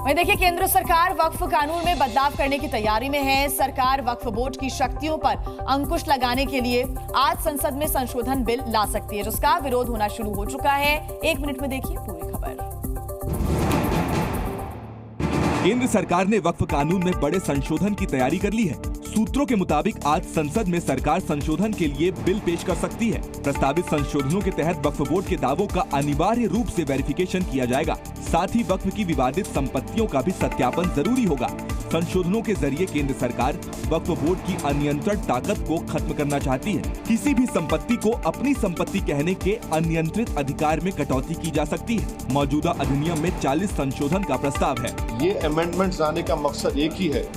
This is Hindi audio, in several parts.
वहीं देखिए, केंद्र सरकार वक्फ कानून में बदलाव करने की तैयारी में है। सरकार वक्फ बोर्ड की शक्तियों पर अंकुश लगाने के लिए आज संसद में संशोधन बिल ला सकती है, जिसका विरोध होना शुरू हो चुका है। 1 मिनट में देखिए पूरी खबर। केंद्र सरकार ने वक्फ कानून में बड़े संशोधन की तैयारी कर ली है। सूत्रों के मुताबिक आज संसद में सरकार संशोधन के लिए बिल पेश कर सकती है। प्रस्तावित संशोधनों के तहत वक्फ बोर्ड के दावों का अनिवार्य रूप से वेरिफिकेशन किया जाएगा। साथ ही वक्फ की विवादित संपत्तियों का भी सत्यापन जरूरी होगा। संशोधनों के जरिए केंद्र सरकार वक्फ बोर्ड की अनियंत्रित ताकत को खत्म करना चाहती है। किसी भी संपत्ति को अपनी संपत्ति कहने के अनियंत्रित अधिकार में कटौती की जा सकती है। मौजूदा अधिनियम में 40 संशोधन का प्रस्ताव है। ये अमेंडमेंट्स लाने का मकसद एक ही है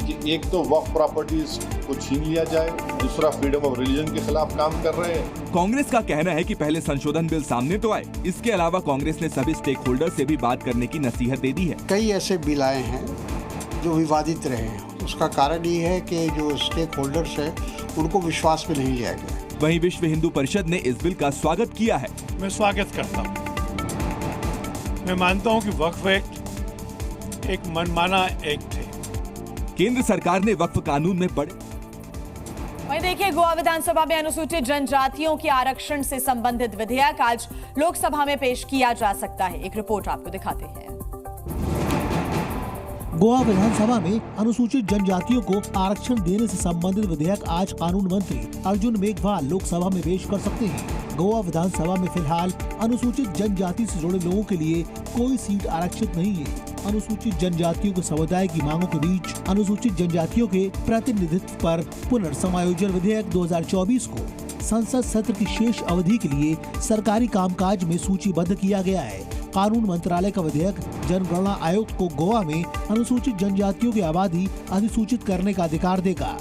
कि एक तो वक्फ प्रॉपर्टीज को छीन लिया जाए, दूसरा फ्रीडम ऑफ रिलीजन के खिलाफ काम कर रहे हैं। कांग्रेस का कहना है कि पहले संशोधन बिल सामने तो आए। इसके अलावा कांग्रेस ने सभी स्टेक होल्डर से भी बात करने की नसीहत दे दी है। कई ऐसे बिल आए हैं जो विवादित रहे हैं। उसका कारण ये है कि जो स्टेक होल्डर्स है उनको विश्वास में नहीं लिया गया। वहीं विश्व हिंदू परिषद ने इस बिल का स्वागत किया है। मैं स्वागत करता हूँ। मैं मानता हूँ कि वक्फ एक्ट एक मनमाना एक्ट है। केंद्र सरकार ने वक्फ कानून में बड़े वहीं देखिए, गोवा विधानसभा में अनुसूचित जनजातियों के आरक्षण से संबंधित विधेयक आज लोकसभा में पेश किया जा सकता है। एक रिपोर्ट आपको दिखाते हैं। गोवा विधानसभा में अनुसूचित जनजातियों को आरक्षण देने से संबंधित विधेयक आज कानून मंत्री अर्जुन मेघवाल लोकसभा में पेश कर सकते हैं। गोवा विधानसभा में फिलहाल अनुसूचित जनजाति से जुड़े लोगों के लिए कोई सीट आरक्षित नहीं है। अनुसूचित जनजातियों के समुदाय की मांगों के बीच अनुसूचित जनजातियों के प्रतिनिधित्व पर पुनर्समायोजन विधेयक 2024 को संसद सत्र की शेष अवधि के लिए सरकारी कामकाज में सूचीबद्ध किया गया है। कानून मंत्रालय का विधेयक जनगणना आयोग को गोवा में अनुसूचित जनजातियों की आबादी अधिसूचित करने का अधिकार देगा।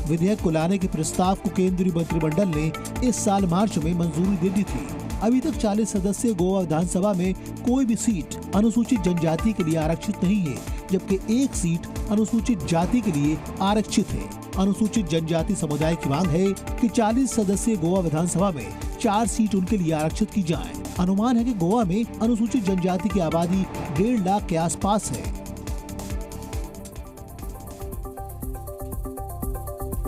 विधेयक को लाने के प्रस्ताव को केंद्रीय मंत्रिमंडल ने इस साल मार्च में मंजूरी दे दी थी। अभी तक 40 सदस्यीय गोवा विधानसभा में कोई भी सीट अनुसूचित जनजाति के लिए आरक्षित नहीं है, जबकि एक सीट अनुसूचित जाति के लिए आरक्षित है। अनुसूचित जनजाति समुदाय की मांग है कि 40 सदस्यीय गोवा विधानसभा में 4 सीट उनके लिए आरक्षित की जाए। अनुमान है कि गोवा में अनुसूचित जनजाति की आबादी 1.5 लाख के आसपास है।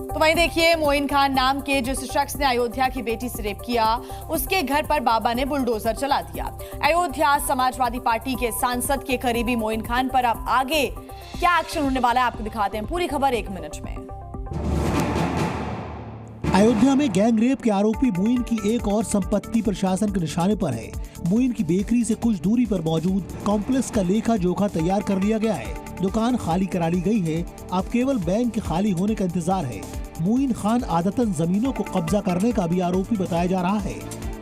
तो वहीं देखिए, मोइन खान नाम के जिस शख्स ने अयोध्या की बेटी से रेप किया, उसके घर पर बाबा ने बुलडोजर चला दिया। अयोध्या समाजवादी पार्टी के सांसद के करीबी मोइन खान पर अब आगे क्या एक्शन होने वाला है, आपको दिखाते हैं पूरी खबर 1 मिनट में। अयोध्या में गैंग रेप के आरोपी मोइन की एक और संपत्ति प्रशासन के निशाने पर है। मोइन की बेकरी से कुछ दूरी पर मौजूद कॉम्प्लेक्स का लेखा जोखा तैयार कर लिया गया है। दुकान खाली करा ली गई है। अब केवल बैंक के खाली होने का इंतजार है। मोइन खान आदतन जमीनों को कब्जा करने का भी आरोपी बताया जा रहा है।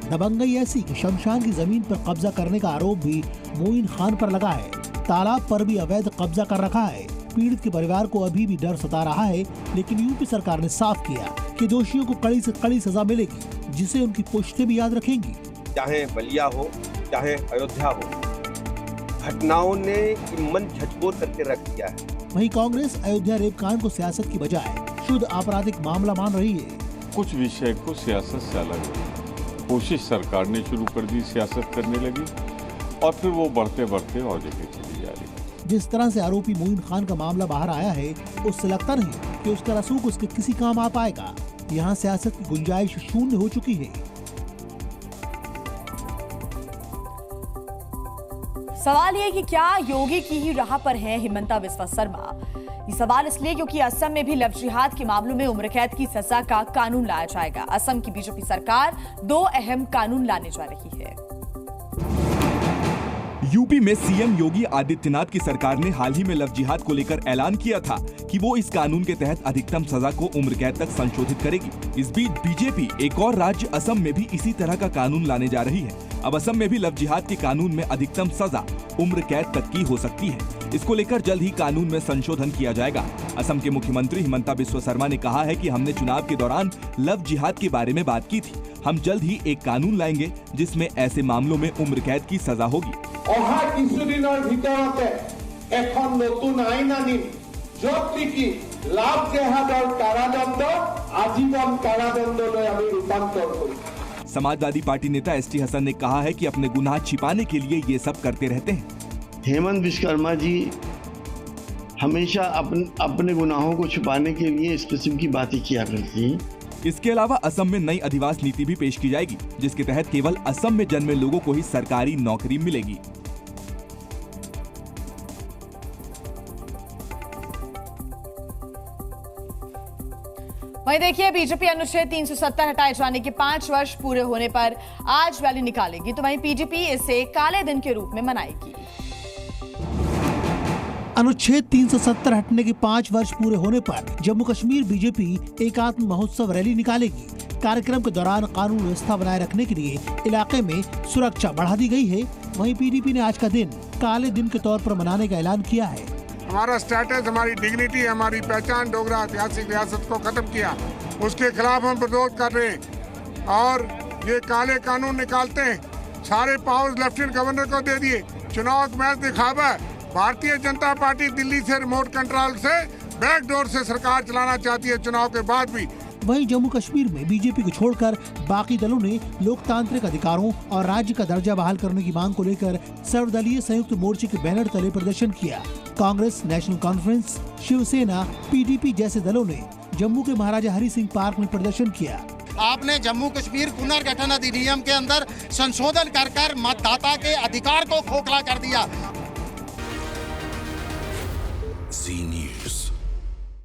दबंगई ऐसी कि शमशान की जमीन पर कब्जा करने का आरोप भी मोइन खान पर लगा है। तालाब पर भी अवैध कब्जा कर रखा है। पीड़ित के परिवार को अभी भी डर सता रहा है, लेकिन यूपी सरकार ने साफ किया कि दोषियों को कड़ी से कड़ी सजा मिलेगी, जिसे उनकी पुश्तें भी याद रखेंगी। चाहे बलिया हो, चाहे अयोध्या हो, घटनाओं ने मन झकझोर करके रख दिया है। वहीं कांग्रेस अयोध्या रेप कांड को सियासत की बजाय शुद्ध आपराधिक मामला मान रही है। कुछ विषय को सियासत से अलग कोशिश सरकार ने शुरू कर दी, सियासत करने लगी और फिर वो बढ़ते बढ़ते और जगह चली जा रही। जिस तरह से आरोपी मोइन खान का मामला बाहर आया है, उससे लगता नहीं कि उसका रसूख उसके किसी काम आ पाएगा। यहाँ सियासत की गुंजाइश शून्य हो चुकी है। सवाल ये कि क्या योगी की ही राह पर है हिमंता बिस्वा शर्मा? ये सवाल इसलिए क्योंकि असम में भी लव जिहाद के मामलों में उम्र कैद की सजा का कानून लाया जाएगा। असम की बीजेपी सरकार 2 अहम कानून लाने जा रही है। यूपी में सीएम योगी आदित्यनाथ की सरकार ने हाल ही में लव जिहाद को लेकर ऐलान किया था कि वो इस कानून के तहत अधिकतम सजा को उम्र कैद तक संशोधित करेगी। इस बीच बीजेपी एक और राज्य असम में भी इसी तरह का कानून लाने जा रही है। अब असम में भी लव जिहाद के कानून में अधिकतम सजा उम्र कैद तक की हो सकती है। इसको लेकर जल्द ही कानून में संशोधन किया जाएगा। असम के मुख्यमंत्री हिमंता बिस्वा शर्मा ने कहा है कि हमने चुनाव के दौरान लव जिहाद के बारे में बात की थी। हम जल्द ही एक कानून लाएंगे जिसमें ऐसे मामलों में उम्र कैद की सजा होगी। অহা কিছুদিনৰ ভিতৰতে এখন নতুন আইন আনিম য'ত নেকি লাভ জেহাদৰ কাৰাদণ্ড আজীৱন কাৰাদণ্ডলৈ আমি ৰূপান্তৰ কৰিম। समाजवादी पार्टी नेता एसटी हसन ने कहा है कि अपने गुनाह छिपाने के लिए ये सब करते रहते हैं। हेमंत विश्वकर्मा जी हमेशा अपने गुनाहों को छुपाने के लिए इस किस्म की बातें किया करती हैं। इसके अलावा असम में नई अधिवास नीति भी पेश की जाएगी, जिसके तहत केवल असम में जन्मे लोगों को ही सरकारी नौकरी मिलेगी। वहीं देखिए, बीजेपी अनुच्छेद 370 हटाए जाने के 5 वर्ष पूरे होने पर आज रैली निकालेगी, तो वहीं पीडीपी इसे काले दिन के रूप में मनाएगी। अनुच्छेद 370 हटने के 5 वर्ष पूरे होने पर जम्मू कश्मीर बीजेपी एकात्म महोत्सव रैली निकालेगी। कार्यक्रम के दौरान कानून व्यवस्था बनाए रखने के लिए इलाके में सुरक्षा बढ़ा दी गई है। वहीं पीडीपी ने आज का दिन काले दिन के तौर पर मनाने का ऐलान किया है। हमारा स्टेटस, हमारी डिग्निटी, हमारी पहचान डोगरा ऐतिहासिक रियासत को खत्म किया, उसके खिलाफ हम विरोध कर रहे हैं और ये काले कानून निकालते हैं। सारे पावर्स लेफ्टिनेंट गवर्नर को दे दिए। चुनाव का मैच दिखावा है। भारतीय जनता पार्टी दिल्ली से रिमोट कंट्रोल से बैकडोर से सरकार चलाना चाहती है चुनाव के बाद भी। वहीं जम्मू कश्मीर में बीजेपी को छोड़कर बाकी दलों ने लोकतांत्रिक अधिकारों और राज्य का दर्जा बहाल करने की मांग को लेकर सर्वदलीय संयुक्त मोर्चे के बैनर तले प्रदर्शन किया। Congress, National Conference, Shiv Sena, PDP जैसे दलों ने जम्मू के महाराजा हरि सिंह पार्क में प्रदर्शन किया। आपने जम्मू कश्मीर पुनर्गठन अधिनियम के अंदर संशोधन कर मतदाता के अधिकार को खोखला कर दिया।